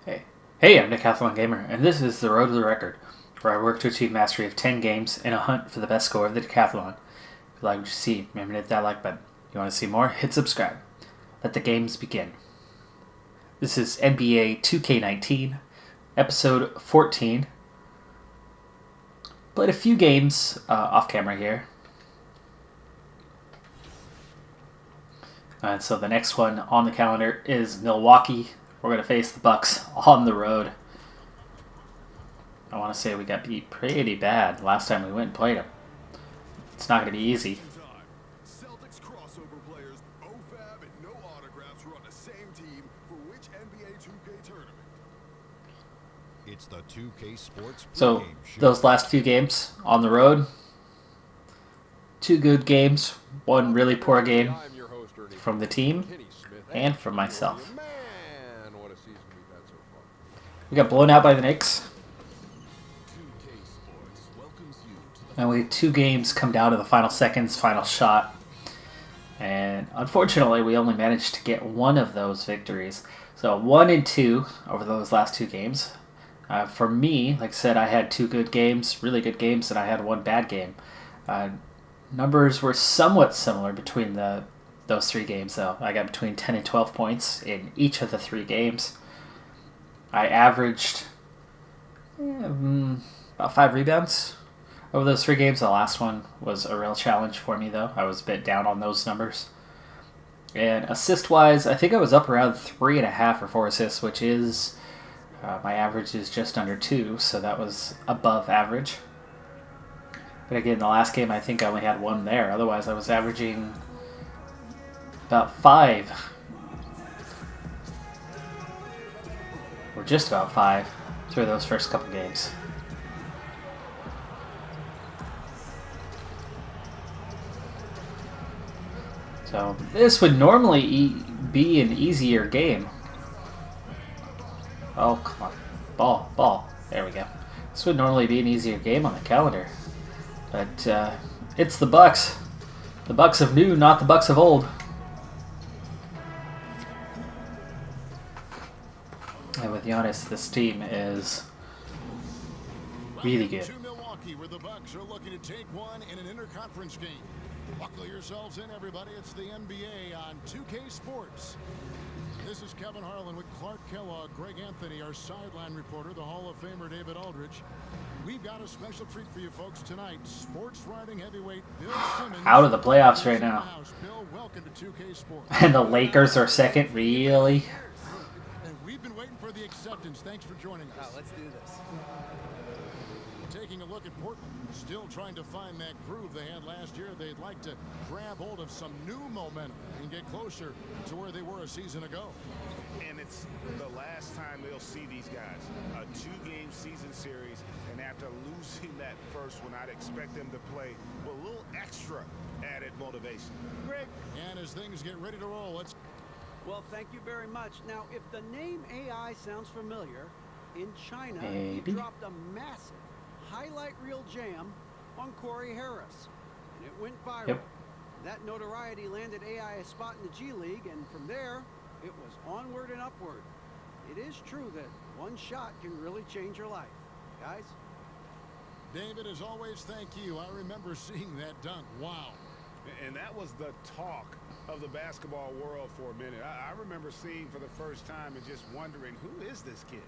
Hey, I'm Decathlon Gamer, and this is the Road to the Record, where I work to achieve mastery of 10 games in a hunt for the best score of the Decathlon. If you like what you see, remember to hit that like button. If you want to see more, hit subscribe. Let the games begin. This is NBA 2K19, episode 14. Played a few games off camera here. And so the next one on the calendar is Milwaukee. We're going to face the Bucks on the road. I want to say we got beat pretty bad last time we went and played them. It's not going to be easy. Celtics crossover players, OFAB and no autographs were on the same team for which NBA 2K tournament? It's the 2K Sports So pregame show. those last few games on the road, two good games, one really poor game from the team and from myself. We got blown out by the Knicks. And we had two games come down to the final seconds, final shot. And unfortunately, we only managed to get one of those victories. So 1 and 2 over those last two games. For me, like I said, I had two good games, really good games, and I had one bad game. Numbers were somewhat similar between those three games, though. I got between 10 and 12 points in each of the three games. I averaged about 5 rebounds over those three games. The last one was a real challenge for me, though. I was a bit down on those numbers. And assist-wise, I think I was up around 3.5 or 4 assists, which is my average is just under 2, so that was above average. But again, the last game, I think I only had 1 there. Otherwise, I was averaging about 5. Or just about 5 through those first couple games. So this would normally be an easier game. Oh, come on. Ball. There we go. This would normally be an easier game on the calendar. But it's the Bucks. The Bucks of new, not the Bucks of old. And with Giannis, this team is really good. To Milwaukee, where the Bucks are looking to take one in an interconference game. Buckle yourselves in, everybody. It's the NBA on 2K Sports. This is Kevin Harlan with Clark Kellogg, Greg Anthony, our sideline reporter, the Hall of Famer David Aldridge. We've got a special treat for you folks tonight. Sports writing heavyweight Bill Simmons. Out of the playoffs right now. Bill, welcome to 2K Sports. And the Lakers are second, really? And we've been waiting for the acceptance. Thanks for joining us. Let's do this. Taking a look at Portland, still trying to find that groove they had last year. They'd like to grab hold of some new momentum and get closer to where they were a season ago. And it's the last time they'll see these guys. A 2-game season series, and after losing that first one, I'd expect them to play with a little extra added motivation. Greg, and as things get ready to roll, let's... Well, thank you very much. Now, if the name AI sounds familiar, in China, Maybe. he dropped a massive highlight reel jam on Corey Harris, and it went viral. Yep. That notoriety landed AI a spot in the G League, and from there, it was onward and upward. It is true that one shot can really change your life. Guys? David, as always, thank you. I remember seeing that dunk. Wow. And that was the talk of the basketball world for a minute. I remember seeing for the first time and just wondering, who is this kid?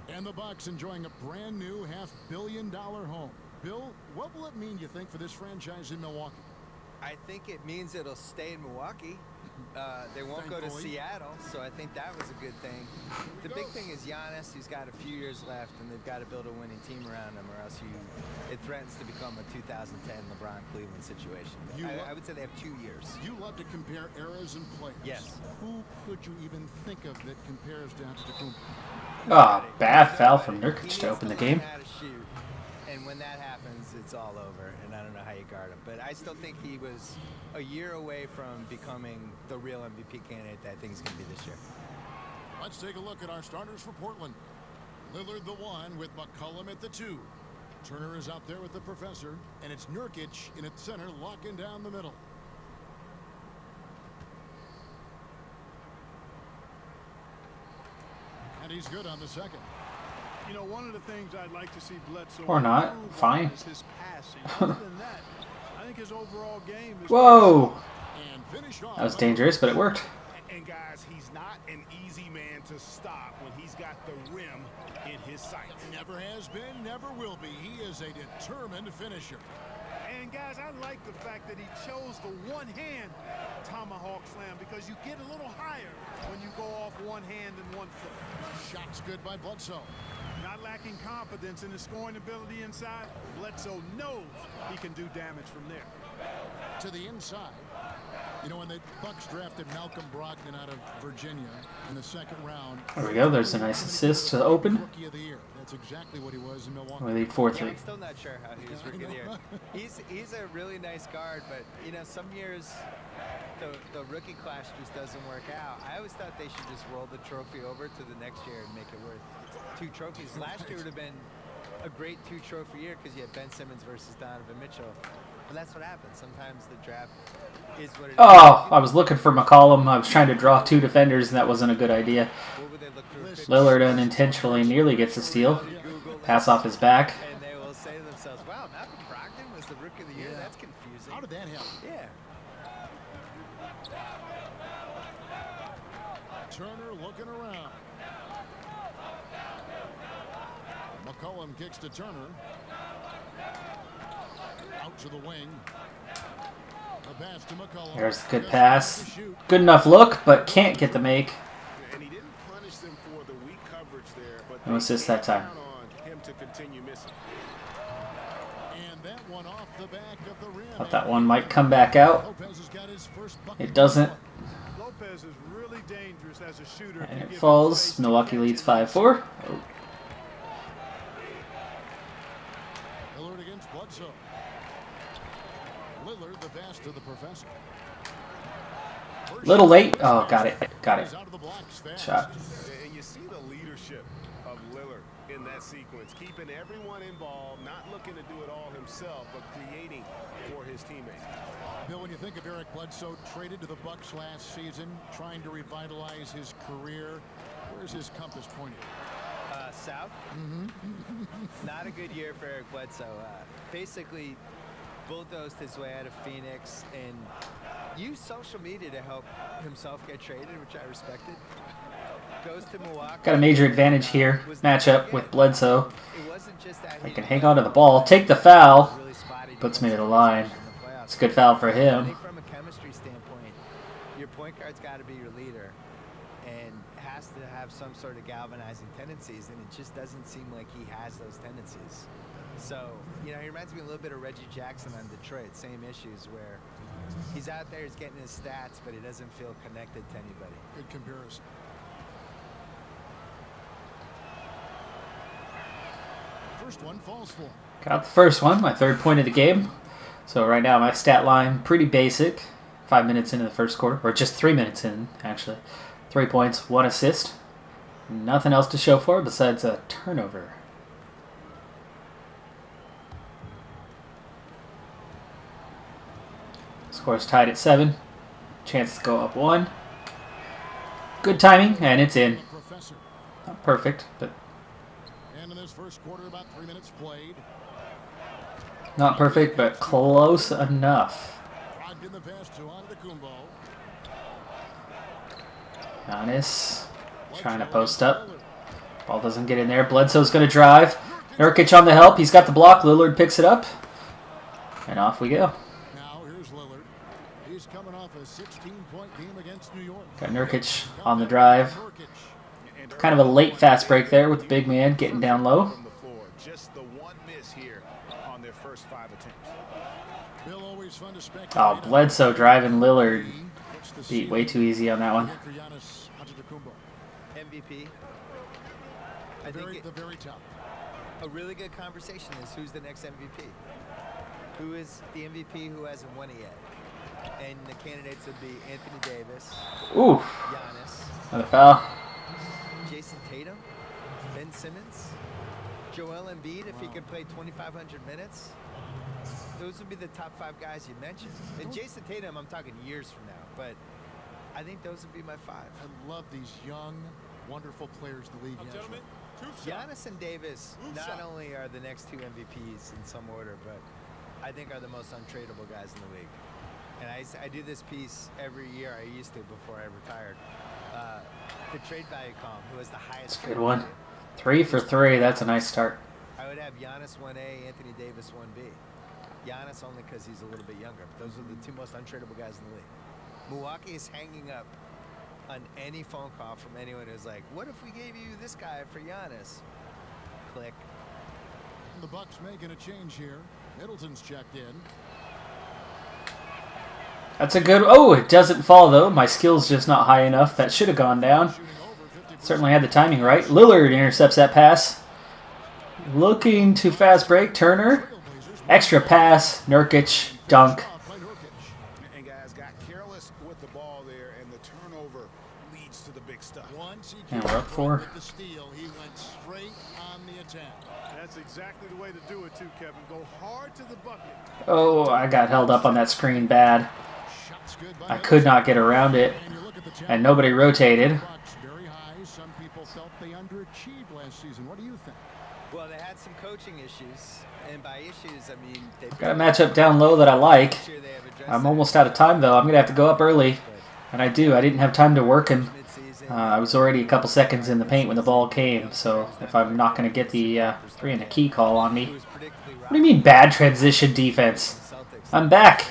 And the Bucks enjoying a brand new $500 million home. Bill, what will it mean, you think, for this franchise in Milwaukee? I think it means it'll stay in Milwaukee. They won't go to Seattle, so I think that was a good thing. The big thing is Giannis, who's got a few years left, and they've got to build a winning team around him, or else it threatens to become a 2010 LeBron-Cleveland situation. I would say they have 2 years. You love to compare eras and players. Yes. Who could you even think of that compares to Antetokounmpo? Bad foul from Nurkic to open the game. And when that happens, it's all over, and I don't know how you guard him. But I still think he was a year away from becoming the real MVP candidate that I think he's going to be this year. Let's take a look at our starters for Portland. Lillard the 1 with McCollum at the 2. Turner is out there with the professor, and it's Nurkic in at center, locking down the middle. And he's good on the second. You know, one of the things I'd like to see Bledsoe Or not. improve on Fine. is his passing. Other than that, I think his overall game is Whoa! And finished off. That was dangerous, but it worked. And guys, he's not an easy man to stop when he's got the rim in his sights. Never has been, never will be. He is a determined finisher. And guys, I like the fact that he chose the one-hand tomahawk slam because you get a little higher when you go off one hand and one foot. Shots good by Bledsoe. Not lacking confidence in his scoring ability inside, Bledsoe knows he can do damage from there. To the inside. You know, when the Bucks drafted Malcolm Brogdon out of Virginia in the second round. There we go. There's a nice assist to open. Rookie of the year. That's exactly what he was in Milwaukee. We lead Yeah, 4-3. I'm still not sure how he was rookie of the year. He's a really nice guard, but you know, some years the rookie class just doesn't work out. I always thought they should just roll the trophy over to the next year and make it worth 2 trophies. Last year would have been a great 2-trophy year because you had Ben Simmons versus Donovan Mitchell. But that's what happens. Sometimes the draft is what it is. Oh, I was looking for McCollum. I was trying to draw 2 defenders, and that wasn't a good idea. What would they look for? Lillard unintentionally nearly gets a steal. Pass off his back. And they will say to themselves, wow, Malcolm Brogdon was the rookie of the year? That's confusing. How did that happen? Yeah. Turner looking around. McCollum kicks to Turner. Out to the wing. A pass to McCollum. There's a good pass. Good enough look, but can't get the make. And he didn't punish them for the weak coverage there, but No assist that time. count on him to continue missing. And that one off the back of the rim. Thought that one might come back out. Lopez has got his first bucket. It doesn't. Lopez is really dangerous as a shooter. if And you it give him falls. space to Milwaukee catch leads it. 5-4. Oh. Lillard against Bledsoe. Lillard the pass to the professor. Little late. Oh, got it. Got it. He's out of the blocks fast. Shot. And you see the leadership of Lillard in that sequence, keeping everyone involved, not looking to do it all himself, but creating for his teammates. Bill, when you think of Eric Bledsoe traded to the Bucks last season, trying to revitalize his career, where's his compass pointed? South. Not a good year for Eric Bledsoe. Basically bulldozed his way out of Phoenix and used social media to help himself get traded, which I respected. Goes to Milwaukee. Got a major advantage here. Matchup with Bledsoe. It wasn't just that I he can hang on to the ball. Take the foul. really spotty Puts me to the defensive line. in the playoffs. It's a good foul for I him. think from a chemistry standpoint, your point guard's got to be your leader and has to have some sort of galvanizing tendencies, and it just doesn't seem like he has those tendencies. So, you know, he reminds me a little bit of Reggie Jackson on Detroit. Same issues where he's out there, he's getting his stats, but he doesn't feel connected to anybody. Good comparison. First one falls for him. Got the first one, my 3rd point of the game. So right now my stat line, pretty basic. 5 minutes into the first quarter, or just 3 minutes in, actually. 3 points, 1 assist. Nothing else to show for it besides a turnover. Score's tied at 7. Chance to go up 1. Good timing, and it's in. Professor. Not perfect, but And in this first quarter, about 3 minutes played. not perfect, but close enough. Brogdon the pass to Antetokounmpo. Giannis trying to post up. Ball doesn't get in there. Bledsoe's going to drive. Nurkic on the help. He's got the block. Lillard picks it up. And off we go. Now here's Lillard. He's coming off a 16-point game against New York. Got Nurkic on the drive. Kind of a late fast break there with the big man getting down low. From the floor, just the one miss here on their first 5 attempts. Bill, always fun to speculate. Oh, Bledsoe driving Lillard. Beat way too easy on that one. For Giannis Antetokounmpo. MVP. I The think very top. a really good conversation is who's the next MVP? Who is the MVP who hasn't won it yet? And the candidates would be Anthony Davis, Ooh, Giannis, another foul. Jason Tatum, Ben Simmons, Joel Embiid if he could play 2,500 minutes. Those would be the top 5 guys you mentioned. And Jason Tatum, I'm talking years from now, but I think those would be my 5. I love these young, wonderful players the league has. Gentlemen, Giannis and Davis not only are the next two MVPs in some order, but I think are the most untradeable guys in the league. And I do this piece every year. I used to before I retired. The trade value column, who has the highest. That's a good one. 3 for 3. That's a nice start. I would have Giannis 1A, Anthony Davis 1B. Giannis only because he's a little bit younger. But those are the two most untradeable guys in the league. Milwaukee is hanging up on any phone call from anyone who's like, "What if we gave you this guy for Giannis?" Click. And the Bucks making a change here. Middleton's checked in. That's a good... Oh, it doesn't fall, though. My skill's just not high enough. That should have gone down. Certainly had the timing right. Lillard intercepts that pass. Looking to fast break. Turner. Extra pass. Nurkic. Dunk. And guys got careless with the ball there, and the turnover leads to the big stuff. And we're up 4. The steal, he went straight on the attack. That's exactly the way to do it too, Kevin. Go hard to the bucket. Oh, I got held up on that screen bad. I could not get around it. And nobody rotated. Very high. Some people felt they underachieved last season. What do you think? Well, they had some coaching issues, and by issues, I mean they Got a matchup down low that I like. sure they have addressed I'm that almost out of time, though. I'm going to have to go up early. And I do. I didn't have time to work him. mid-season. I was already a couple seconds in the paint when the ball came. So if I'm not going to get the 3 and a key call on me. What do you mean bad transition defense? I'm back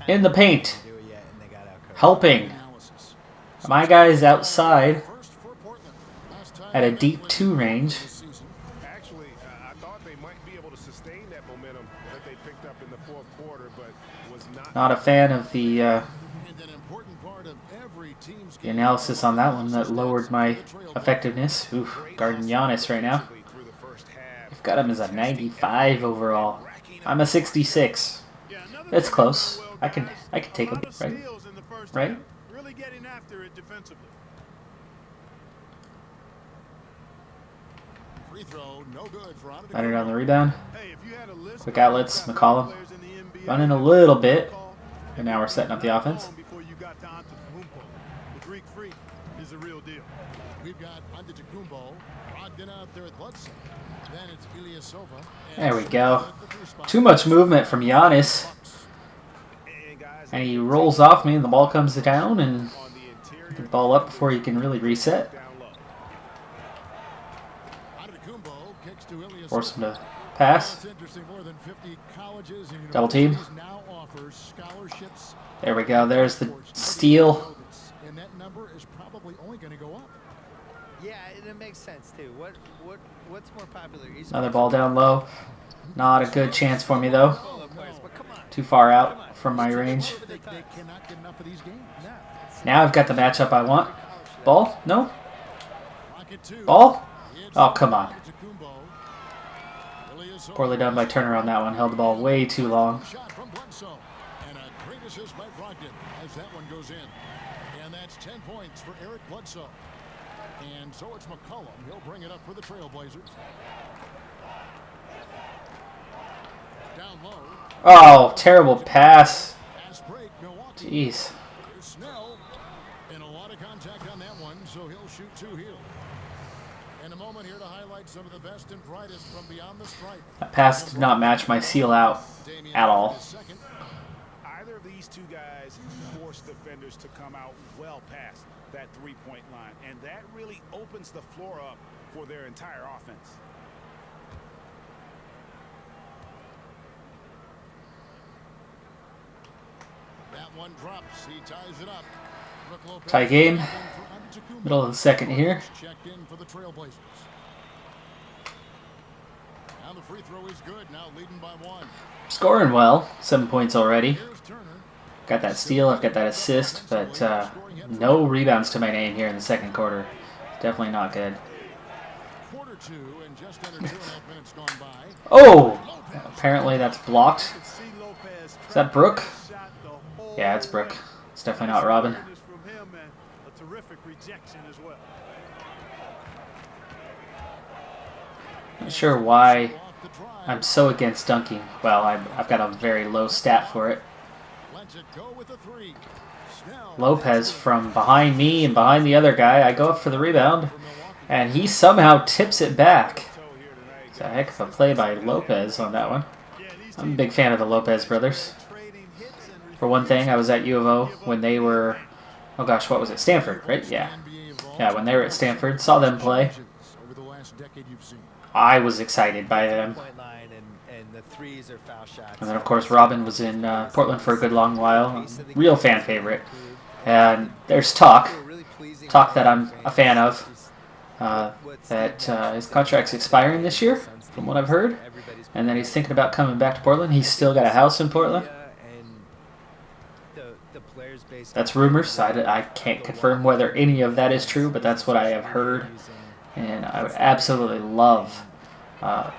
in the paint. Helping. My guy's outside at a deep 2 range. Actually, I thought they might be able to sustain that momentum that they picked up in the fourth quarter, but was Not a fan of the And an important part of every team's game. analysis on that one. That lowered my effectiveness. Oof, guarding Giannis right now. through the first half. I've got him as a 95 overall. I'm a 66. It's close. I can take him, right? Right? Really getting after it defensively. Free throw, no good for Antetokounmpo. Running on the rebound. Hey, if you had a list Quick of outlets, top McCollum. players in the NBA, Running a little bit. And now we're setting up the offense. Before you got to Antetokounmpo. The Greek freak is the real deal. We've got Antetokounmpo logged in out there at Bledsoe. Then it's Ilyasova. There we go. Too much movement from Giannis. And guys, And he rolls off me and the ball comes down and on the interior, get the ball up before he can really reset. down low. Antetokounmpo kicks to Ilyasova. Force him to pass. It's interesting, more than 50 colleges and Double team. universities now offers scholarships. There we go. There's the steal. And that number is probably only going to go up. Yeah, and it makes sense too. What's more popular? Another ball down low. Not a good chance for me, though. But come on. Too far out from my range. They cannot get enough of these games. Now I've got the matchup I want. Ball? No? Rocket two. Ball? Oh, come on. Antetokounmpo. Ilyasova. Poorly done by Turner on that one. Held the ball way too long. Shot from Bledsoe. And a great assist by Brogdon as that one goes in. And that's 10 points for Eric Bledsoe. And so it's McCollum. He'll bring it up for the Trailblazers. Down low. Oh, terrible pass. Fast break. Milwaukee. Jeez. Here's Snell. And a lot of contact on that one, so he'll shoot 2 here. And a moment here to highlight some of the best and brightest from beyond the stripe. That pass did not match my seal out Damian at all. is second. Either of these two guys force defenders to come out well past that three-point line, and that really opens the floor up for their entire offense. That one drops. He ties it up. Brook Lopez Tie game. checked in for Antetokounmpo. Middle of the second here. Checked in for the Trailblazers. Now the free throw is good. Now leading by 1. Scoring well. 7 points already. Here's Turner. Got that steal. I've got that assist. But no rebounds to my name here in the second quarter. Definitely not good. Quarter 2 and just under 2.5 minutes gone by. Oh! Apparently that's blocked. Is that Brook? Yeah, it's Brook. It's definitely not Robin. From him and a terrific rejection as well. Not sure why I'm so against dunking. Well, I've got a very low stat for it. Lets it go with a 3. Lopez from behind me and behind the other guy. I go up for the rebound, and he somehow tips it back. It's a heck of a play by Lopez on that one. I'm a big fan of the Lopez brothers. For one thing, I was at U of O when they were, oh gosh, what was it? Stanford, right? Yeah. Yeah, when they were at Stanford, saw them play. I was excited by them. And then, of course, Robin was in Portland for a good long while. Real fan favorite. And there's talk that I'm a fan of, that his contract's expiring this year, from what I've heard. And then he's thinking about coming back to Portland. He's still got a house in Portland. That's rumors. I can't confirm whether any of that is true, but that's what I have heard. And I would absolutely love,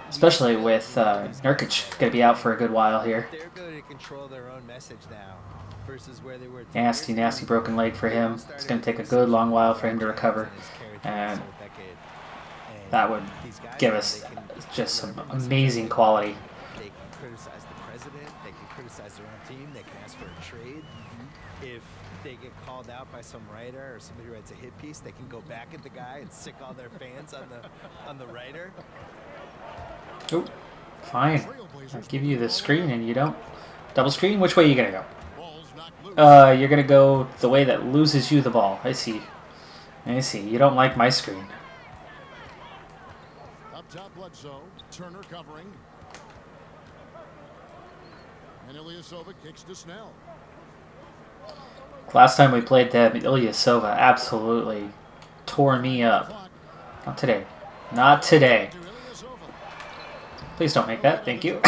especially with Nurkic going to be out for a good while here. Nasty broken leg for him. It's going to take a good long while for him to recover. And that would give us just some amazing quality. They can criticize the president. They can criticize their own team. They can ask for a trade. If they get called out by some writer or somebody writes a hit piece, they can go back at the guy and sick all their fans on the writer. Oh, fine. I'll give you the screen and you don't. Double screen? Which way are you going to go? You're going to go the way that loses you the ball. I see. You don't like my screen. Up top, Bledsoe. Turner covering. And Ilyasova kicks to Snell. Last time we played them, Ilyasova absolutely tore me up. Not today. Not today. Please don't make that. Thank you.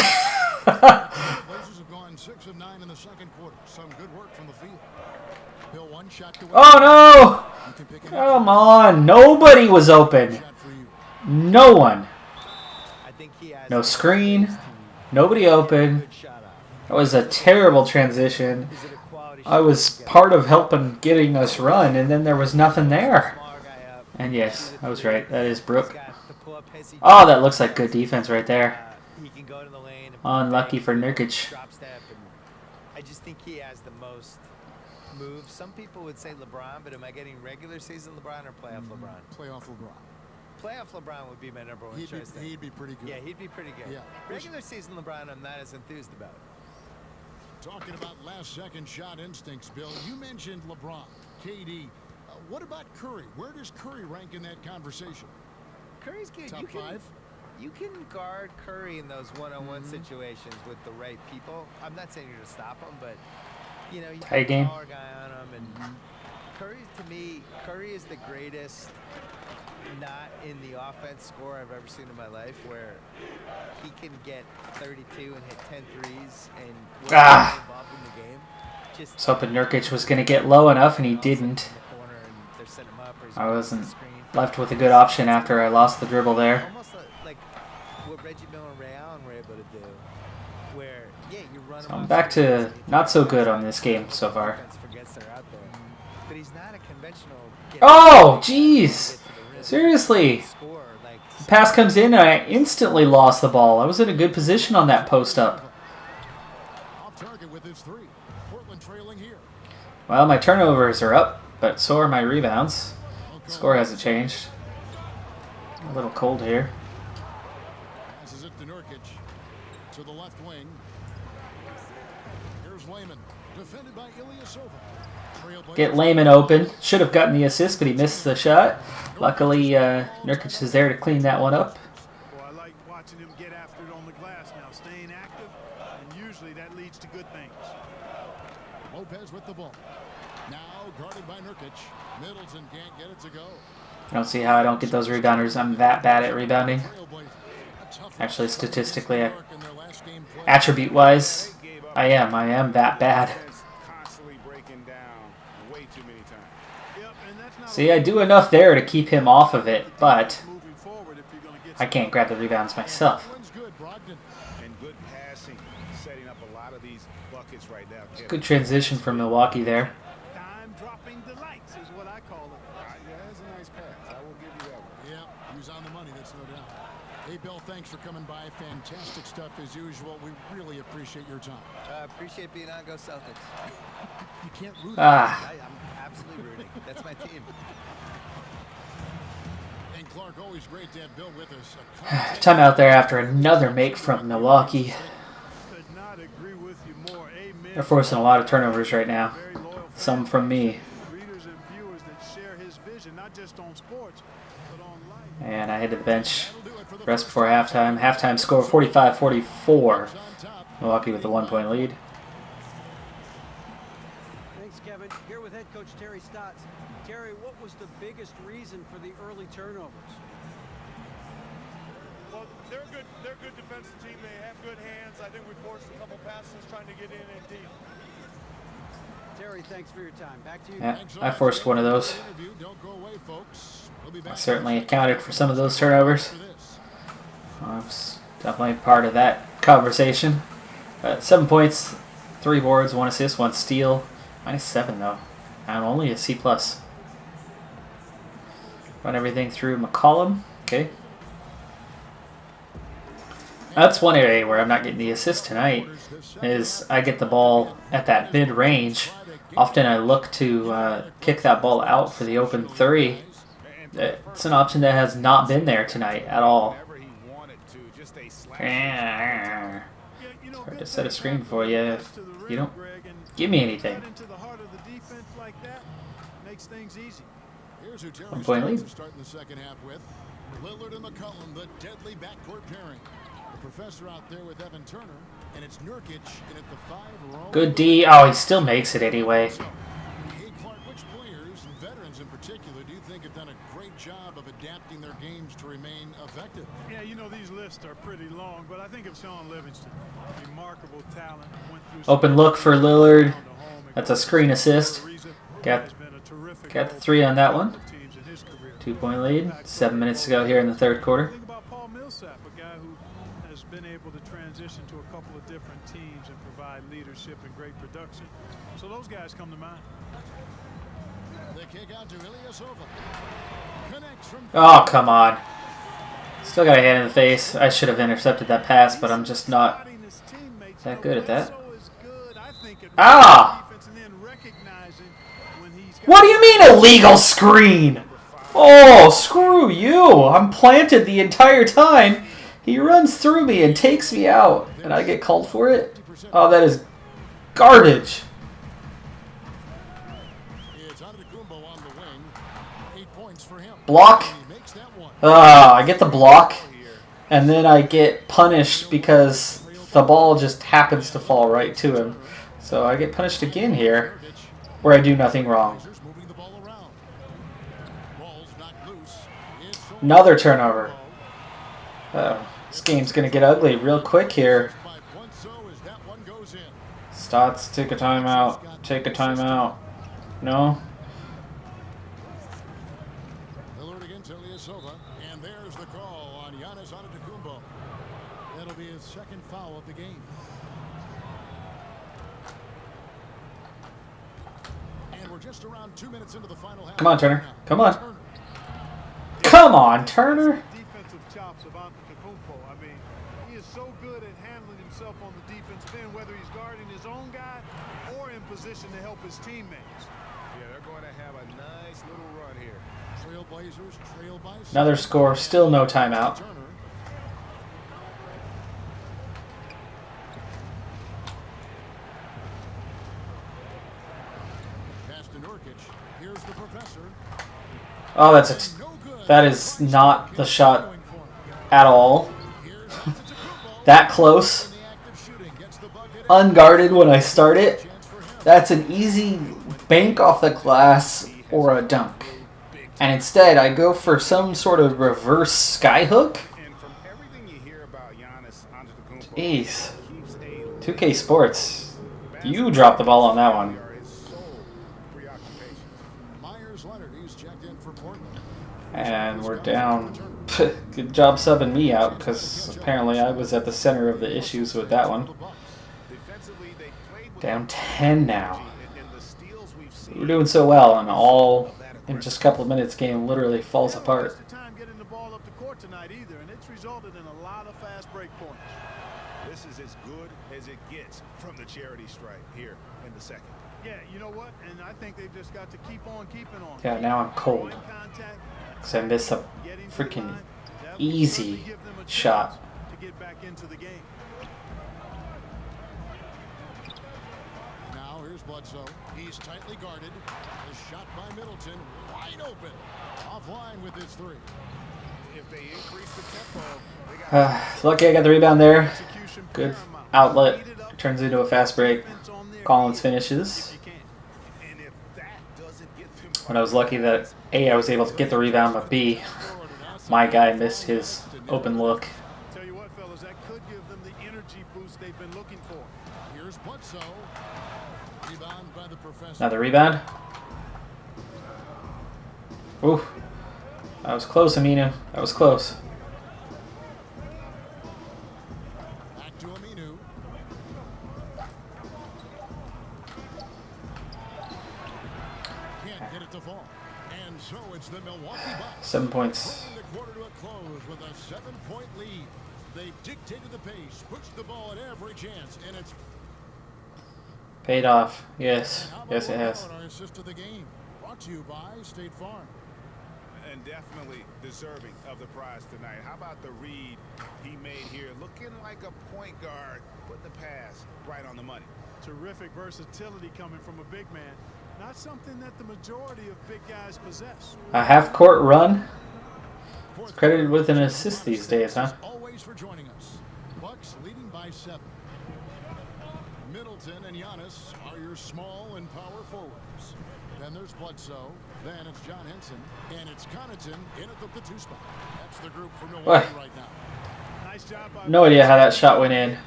Blazers have gone 6 of 9 in the second quarter. Some good work from the field. Bill, one shot to Oh no! Come on. Nobody was open. No one. No screen. Nobody open. That was a terrible transition. I was part of helping getting us run, and then there was nothing there. And yes, I was right. That is Brook. Oh, that looks like good defense right there. Unlucky for Nurkic. I just think he has the most moves. Some people would say LeBron, but am I getting regular season LeBron or playoff LeBron? Playoff LeBron. Playoff LeBron would be my number one choice. He'd be pretty good. Yeah, he'd be pretty good. Yeah. Regular season LeBron, I'm not as enthused about. Talking about last-second shot instincts, Bill, you mentioned LeBron, KD. What about Curry? Where does Curry rank in that conversation? Curry's good. Top 5? You can guard Curry in those one-on-one situations with the right people. I'm not saying you're going to stop him, but, you know, you got a taller guy on him. And Curry, to me, Curry is the greatest not in the offense score I've ever seen in my life, where he can get 32 and hit 10 threes and involved in the game. I was hoping Nurkic was going to get low enough, and he didn't. I wasn't left with a good option after I lost the dribble there. Almost like what Reggie Miller and Ray Allen were able to do, where, yeah, you run. So I'm back to not so good on this game so far. But he's not a conventional. Oh, jeez. Seriously. The pass comes in and I instantly lost the ball. I was in a good position on that post up. Off target with his 3. Portland trailing here. Well, my turnovers are up, but so are my rebounds. The score hasn't changed. A little cold here. Passes it to Nurkic. To the left wing. Here's Layman. Defended by Ilyasova. Get Layman open. Should have gotten the assist, but he missed the shot. Luckily, Nurkic is there to clean that one up. Well, I like watching him get after it on the glass now, staying active, and usually that leads to good things. Lopez with the ball. Now guarded by Nurkic. Middleton can't get it to go. I don't see how I don't get those rebounders. I'm that bad at rebounding. Actually, statistically, attribute-wise, I am that bad. See, I do enough there to keep him off of it, but I can't grab the rebounds myself. Good transition from Milwaukee there. Time-dropping delights is what I call it. Yeah, that's a nice pass. I will give you that one. Yeah, he was on the money, that's no doubt. Hey, Bill, thanks for coming by. Fantastic stuff as usual. We really appreciate your time. Appreciate being on. Go Celtics. You can't root. Ah, I'm absolutely rooting. That's my team. And Clark, always great to have Bill with us. time out there after another make from Milwaukee. Could not agree with you more. Amen. They're forcing a lot of turnovers right now. Very loyal Some from me. readers and viewers that share his vision, not just on sports, but on life. And I head to the bench. Rest before halftime. Halftime score 45-44. Milwaukee with the 1-point lead. Thanks, Kevin. Here with head coach Terry Stotts. Terry, what was the biggest reason for the early turnovers? Well, they're a good defensive team. They have good hands. I think we forced a couple passes trying to get in and deep. Terry, thanks for your time. Back to you. Yeah, I forced one of those. Don't go away, folks. We'll be I back certainly accounted for some of those turnovers. I was definitely part of that conversation. 7 points, 3 boards, 1 assist, 1 steal. -7 though. I'm only a C+. Run everything through McCollum. Okay. That's one area where I'm not getting the assist tonight. Is I get the ball at that mid-range. Often I look to kick that ball out for the open 3. It's an option that has not been there tonight at all. It's hard to set a screen for you if you don't give me anything. Here's who Terry 1-point lead. Stotts is starting the second half with. Lillard and McCollum, the deadly backcourt pairing. The professor out there with Evan Turner, and it's Nurkic in at the 5. Good D. Oh, he still makes it anyway. Hey, Clark, which players, and veterans in particular, do you think have done a great job of adapting their games to remain effective? Yeah, you know, these lists are pretty long, but I think of Sean Livingston. Remarkable talent. Went through Open look for Lillard. That's a screen assist. Got the 3 on that one. 2-point lead. 7 minutes to go here in the third quarter. Think about Paul Millsap, a guy who has been able to transition to a couple of different teams and provide leadership and great production. So those guys come to mind. The kick out to Ilyasova. Connects from Oh, come on. Still got a hand in the face. I should have intercepted that pass, but I'm just not that good at that. Ah! What do you mean illegal screen? Oh, screw you. I'm planted the entire time. He runs through me and takes me out, and I get called for it? Oh, that is garbage. It's Antetokounmpo on the wing. 8 points for him. Block. He makes that one. I get the block, and then I get punished because the ball just happens to fall right to him. So I get punished again here, where I do nothing wrong. Moving the ball around. Ball's knocked loose. It's Another turnover. This game's going to get ugly real quick here. by Bledsoe as that one goes in. Stotts, take a timeout. Take a timeout. No? Lillard against Ilyasova, and there's the call on Giannis Antetokounmpo. That'll be his second foul of the game. And we're just around 2 minutes into the final half. Come on, Turner. Come on. Come on, Turner. Defensive chops of Antetokounmpo. I mean, he is so good at handling himself on the defensive end, whether he's guarding his own guy or in position to help his teammates. Yeah, they're going to have a nice little run here. Trailblazers trail by 6. Another score. Still no timeout. Turner. Pass to Nurkic. Here's the professor. Oh, that is not the shot at all. That close. Unguarded when I start it. That's an easy bank off the glass or a dunk. And instead, I go for some sort of reverse skyhook. And from everything you hear about Giannis Antetokounmpo, Jeez. keeps a 2K Sports. You dropped the ball on that one. are his sole preoccupation. Myers Leonard, he's checked in for Portland. And we're down. Good job subbing me out, because apparently I was at the center of the issues with that one. Defensively, they played with Down 10 now. and the steals we've seen. We're doing so well, and all in just a couple of minutes, game literally falls apart. Time getting the ball up the court. score tonight either, and it's resulted in a lot of fast break points. This is as good as it gets from the charity stripe here in the second. Yeah, you know what? And I think they've just got to keep on keeping on. Yeah, now I'm cold. Because I missed a freaking easy shot. To get back into the game. Now here's Bledsoe. He's tightly guarded. A shot by Middleton. Wide open. Offline with his three. If they increase the tempo, Lucky I got the rebound there. Good outlet. Turns into a fast break. Collins finishes. When I was lucky that A, I was able to get the rebound, but B, my guy missed his open look. Tell you what, fellas, that could give them the energy boost they've been looking for. Here's Bledsoe. Rebound by the professor. Another rebound. Ooh. That was close, Aminu. That was close. Back to Aminu. Can't get it to fall. And so it's the Milwaukee Bucks. 7 points. Pulling the quarter to a close with a 7-point lead. They've dictated the pace, pushed the ball at every chance, and it's Paid off. Yes. Yes, it has. our assist to the game. Brought to you by State Farm. and definitely deserving of the prize tonight. How about the read he made here? Looking like a point guard, put the pass right on the money. Terrific versatility coming from a big man. Not something that the majority of big guys possess. A half-court run. It's credited with an assist these days, huh? Always for joining us. Bucks leading by 7. Middleton and Giannis are your small and power forwards. Then there's Bledsoe. Then it's John Henson. And it's Connaughton in at the 2 spot. That's the group for Milwaukee right now. Nice job by No idea how that shot went in.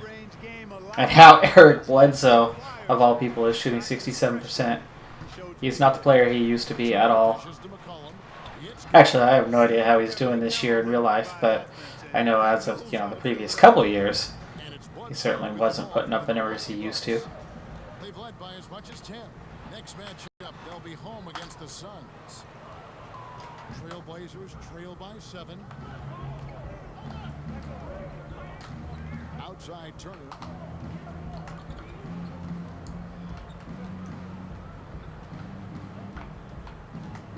And how Eric Bledsoe, of all people, is shooting 67%. He's not the player he used to be at all. Actually, I have no idea how he's doing this year in real life, but I know as of the previous couple of years, he certainly wasn't putting up the numbers he used to. They've led by as much as 10. Next matchup, they'll be home against the Suns. Trailblazers trail by 7. Outside Turner.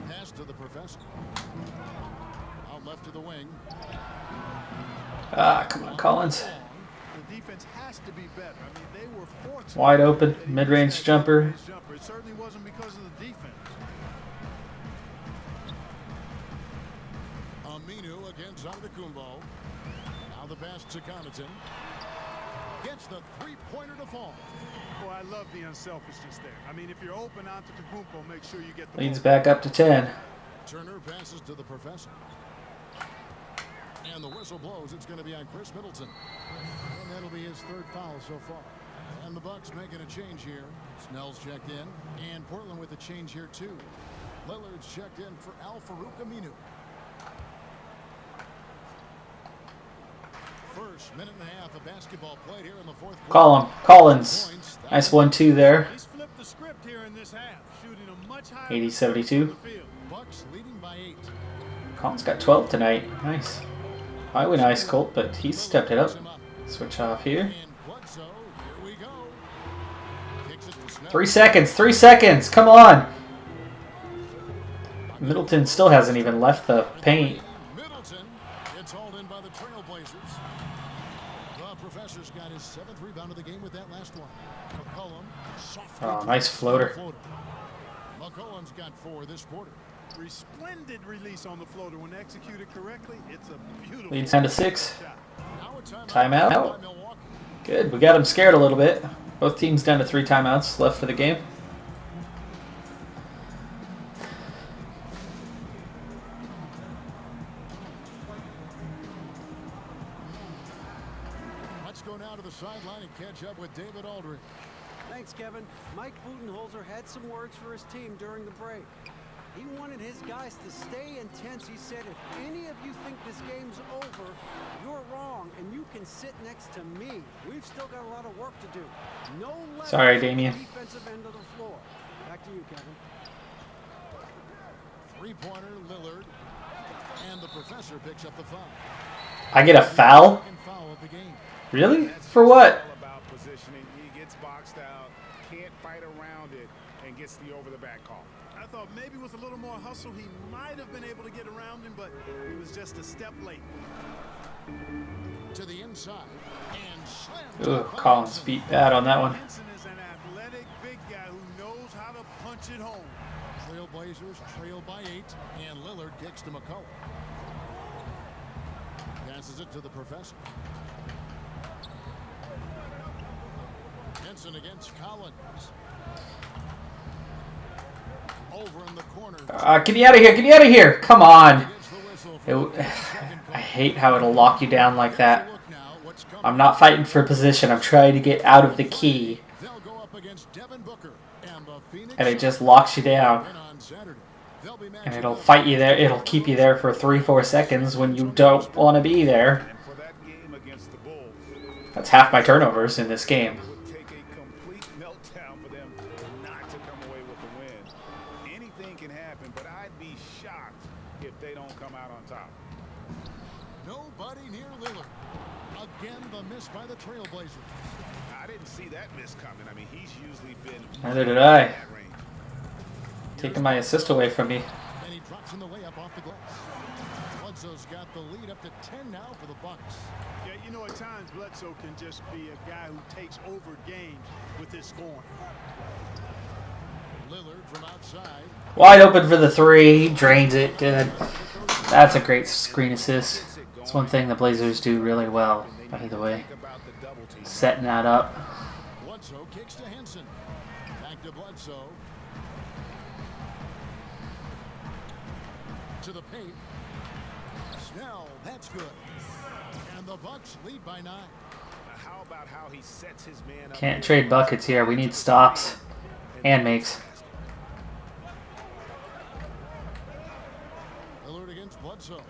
Pass to the professor. Out left to the wing. Ah, come on, Collins. The defense has to be better. I mean, they were fortunate. Wide open, mid-range jumper. It certainly wasn't because of the defense. Aminu against Antetokounmpo. Now the pass to Connaughton. Gets the 3-pointer to fall. Boy, I love the unselfishness there. I mean, if you're open Antetokounmpo, make sure you get the Leads ball. back up to 10. Turner passes to the professor. And the whistle blows. It's going to be on Chris Middleton. And that'll be his 3rd foul so far. And the Bucks making a change here. Snell's checked in. And Portland with a change here too. Lillard's checked in for Al-Farouq Aminu. First minute and a half of basketball played here in the 4th quarter. Collins. Nice 1-2 there. He's flipped the script here in this half, shooting a much higher 80-72. Bucks leading by 8. Collins got 12 tonight. Nice. I went ice cold, but he stepped it up. Switch off here. And Bledsoe, here we go. Kicks it to Snell. 3 seconds. 3 seconds. Come on. Middleton still hasn't even left the paint. Middleton gets hauled in by the Trailblazers. The professor's got his 7th rebound of the game with that last one. McCollum softly Oh, nice floater. McCollum's got 4 this quarter. Resplendent release on the floater. When executed correctly, it's a beautiful Leads 10-6. Now a Timeout. by Milwaukee. Good. We got him scared a little bit. Both teams down to 3 timeouts left for the game. Let's go now to the sideline and catch up with David Aldridge. Thanks, Kevin. Mike Budenholzer had some words for his team during the break. He wanted his guys to stay intense. He said, if any of you think this game's over, you're wrong, and you can sit next to me. We've still got a lot of work to do. No less Sorry, Damian. on the defensive end of the floor. Back to you, Kevin. 3-pointer, Lillard. And the professor picks up the foul. I get a foul? Second foul of the game. Really? For what? All about positioning. He gets boxed out, can't fight around it, and gets the over-the-back call. I thought maybe with a little more hustle, he might have been able to get around him, but he was just a step late. To the inside and slam. Ugh, Collins beat bad on that one. Henson is an athletic big guy who knows how to punch it home. Trailblazers trail by 8, and Lillard kicks to McCullough. Passes it to the professor. Henson against Collins. Over in the corner. Get me out of here! Get me out of here! Come on! I hate how it'll lock you down like that. I'm not fighting for position. I'm trying to get out of the key. And it just locks you down. And it'll fight you there. It'll keep you there for 3-4 seconds when you don't want to be there. That's half my turnovers in this game. If they don't come out on top. Nobody near Lillard. Again, the miss by the Trailblazers. I didn't see that miss coming. I mean, he's usually been. Neither did I. Taking my assist away from me. And he drops in the layup off the glass. Bledsoe's got the lead up to 10 now for the Bucks. Yeah, you know, at times Bledsoe can just be a guy who takes over games with his scoring. Lillard from outside. Wide open for the 3. Drains it. Good. That's a great screen assist. It's one thing the Blazers do really well, by the way. Setting that up. Bledsoe kicks to Henson. Back to Bledsoe. To the paint. Snell, that's good. And the Bucks lead by 9. How about how he sets his man up? Can't trade buckets here. We need stops and makes. Lillard against Bledsoe.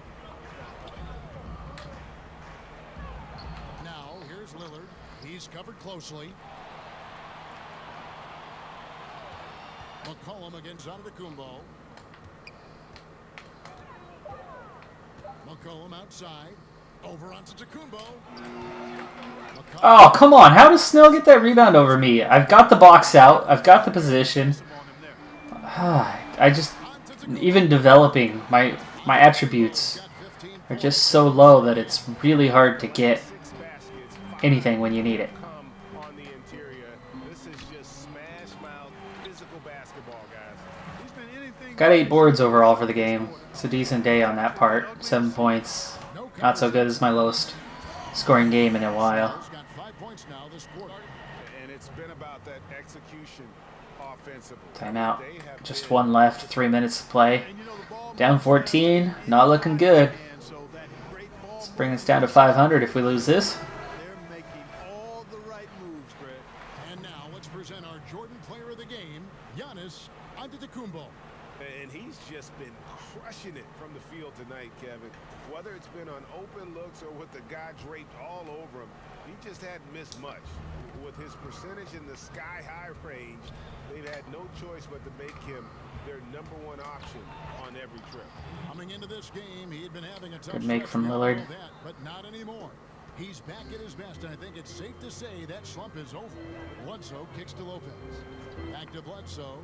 Now, here's Lillard. He's covered closely. McCollum against Antetokounmpo. McCollum outside. Over onto Antetokounmpo. Oh, come on. How does Snell get that rebound over me? I've got the box out. I've got the position. I just... Even developing, my attributes are just so low that it's really hard to get anything when you need it. On the interior, this is just smash mouth physical basketball, guys. Got 8 boards overall for the game. It's a decent day on that part. 7 points. Not so good as my lowest scoring game in a while. And it's been about that execution offensively. Timeout. Just 1 left. 3 minutes to play. Down 14. Not looking good. Let's bring us down to 500 if we lose this. They're making all the right moves, Brett. And now let's present our Jordan player of the game, Giannis Antetokounmpo. And he's just been crushing it from the field tonight, Kevin. Whether it's been on open looks or with the guy draped all over him, he just hadn't missed much. With his percentage in the sky-high range, they've had no choice but to make him their #1 option on every trip. Coming into this game, he had been having a tough Good make stretch, from we all Lillard. know that, but not anymore. He's back at his best, and I think it's safe to say that slump is over. Bledsoe kicks to Lopez. Back to Bledsoe.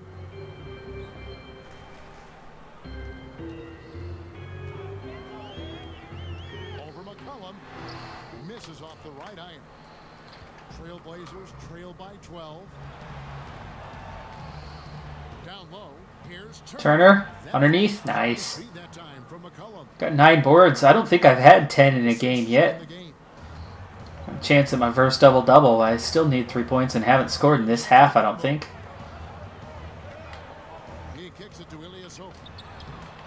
Over McCollum. Misses off the right iron. Trailblazers trail by 12. Down low. Here's Turner underneath. Nice. Beat that time from McCollum. Got 9 boards. I don't think I've had 10 in a game yet. A chance at my first double-double. I still need 3 points and haven't scored in this half, I don't think. He kicks it to Ilyasova.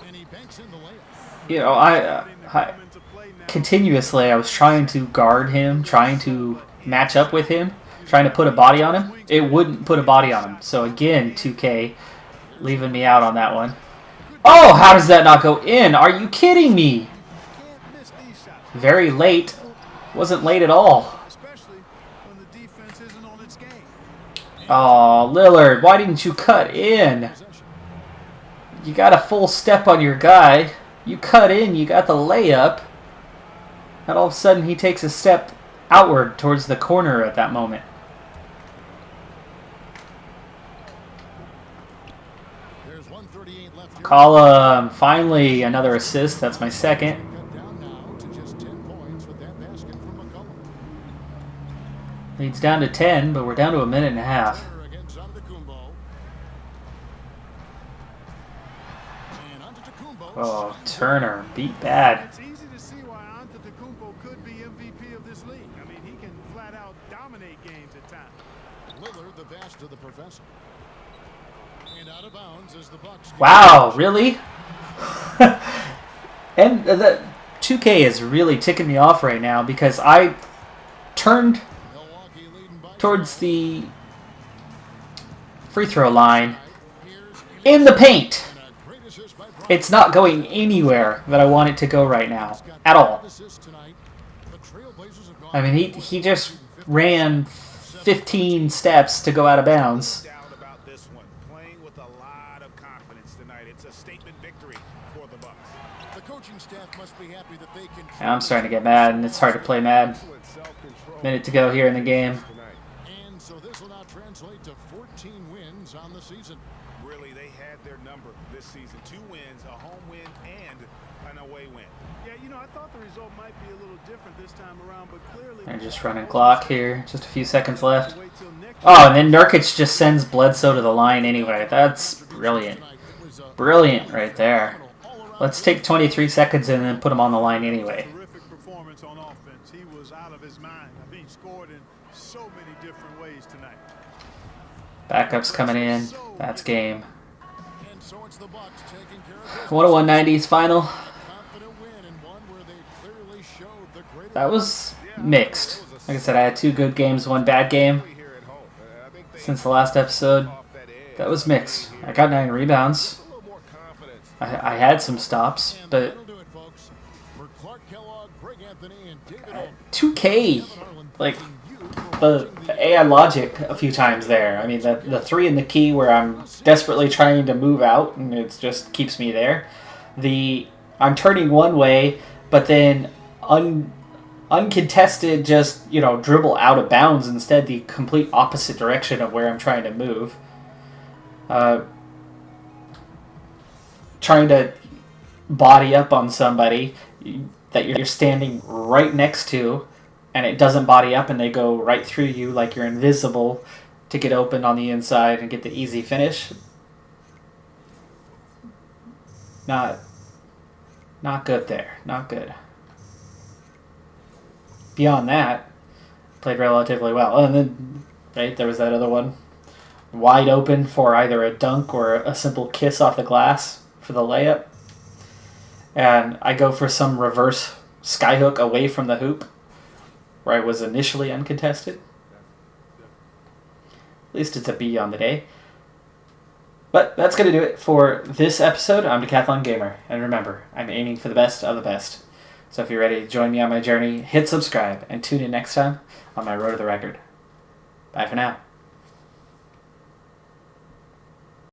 And he banks in the layup. You know, I continuously I was trying to guard him, trying to match up with him, trying to put a body on him. It wouldn't put a body on him. So again, 2K leaving me out on that one. Oh, how does that not go in? Are you kidding me? Very late. Wasn't late at all. Especially when the defense isn't on its game. Oh, Lillard, why didn't you cut in? You got a full step on your guy. You cut in, you got the layup, and all of a sudden he takes a step outward towards the corner at that moment. There's 138 left here. Column, finally another assist. That's my second. Cut down now to just 10 points with that basket from McCollum. Leads down to 10, but we're down to a minute and a half. Turner against Antetokounmpo. And Antetokounmpo. Oh, Turner, beat bad. It's easy to see why Antetokounmpo could be MVP of this league. I mean, he can flat out dominate games at times. Lillard, the pass to the professor. And out of bounds as the Bucks. Wow, really? And the 2K is really ticking me off right now because I turned Milwaukee leading by towards the free throw line in the paint. and a great assist by Bryant. It's not going anywhere that I want it to go right now at all. Assists tonight. The Trailblazers have gone I mean, he just ran 15 steps to go out of bounds. No doubt about this one. Playing with a lot of confidence tonight. It's a statement victory for the Bucks. The coaching staff must be happy that they can. And I'm starting to get mad, and it's hard to play mad. Minute to go here in the game. And so this will now translate to 14 wins on the season. Really, they had their number this season. 2 wins, a home win, and an away win. Yeah, you know, I thought the result might be a little different this time around, but clearly... They're just running clock here. Just a few seconds left. Oh, and then Nurkic just sends Bledsoe to the line anyway. That's brilliant. Brilliant right there. Let's take 23 seconds and then put him on the line anyway. Terrific performance on offense. He was out of his mind. I mean, he scored in so many different ways tonight. Backups coming in. That's game. And so it's the Bucks taking care of business. 101-90s final. Confident win and one where they clearly showed the greater. That was mixed. Like I said, I had 2 good games, 1 bad game since the last episode. That was mixed. I got 9 rebounds. I had some stops, And but that'll do it, folks. For Clark Kellogg, Greg Anthony, and David Holmes, 2K, Kevin Harlan like thanking you for the watching the AI logic a few times there. I mean, the 3 in the key where I'm desperately trying to move out and it just keeps me there. I'm turning one way, but then uncontested just, dribble out of bounds instead, the complete opposite direction of where I'm trying to move. Trying to body up on somebody that you're standing right next to, and it doesn't body up and they go right through you like you're invisible to get open on the inside and get the easy finish. Not good there. Not good. Beyond that, played relatively well. And then, right, there was that other one. Wide open for either a dunk or a simple kiss off the glass for the layup. And I go for some reverse skyhook away from the hoop where I was initially uncontested. At least it's a B on the day. But that's going to do it for this episode. I'm Decathlon Gamer. And remember, I'm aiming for the best of the best. So if you're ready to join me on my journey, hit subscribe and tune in next time on my Road to the Record. Bye for now.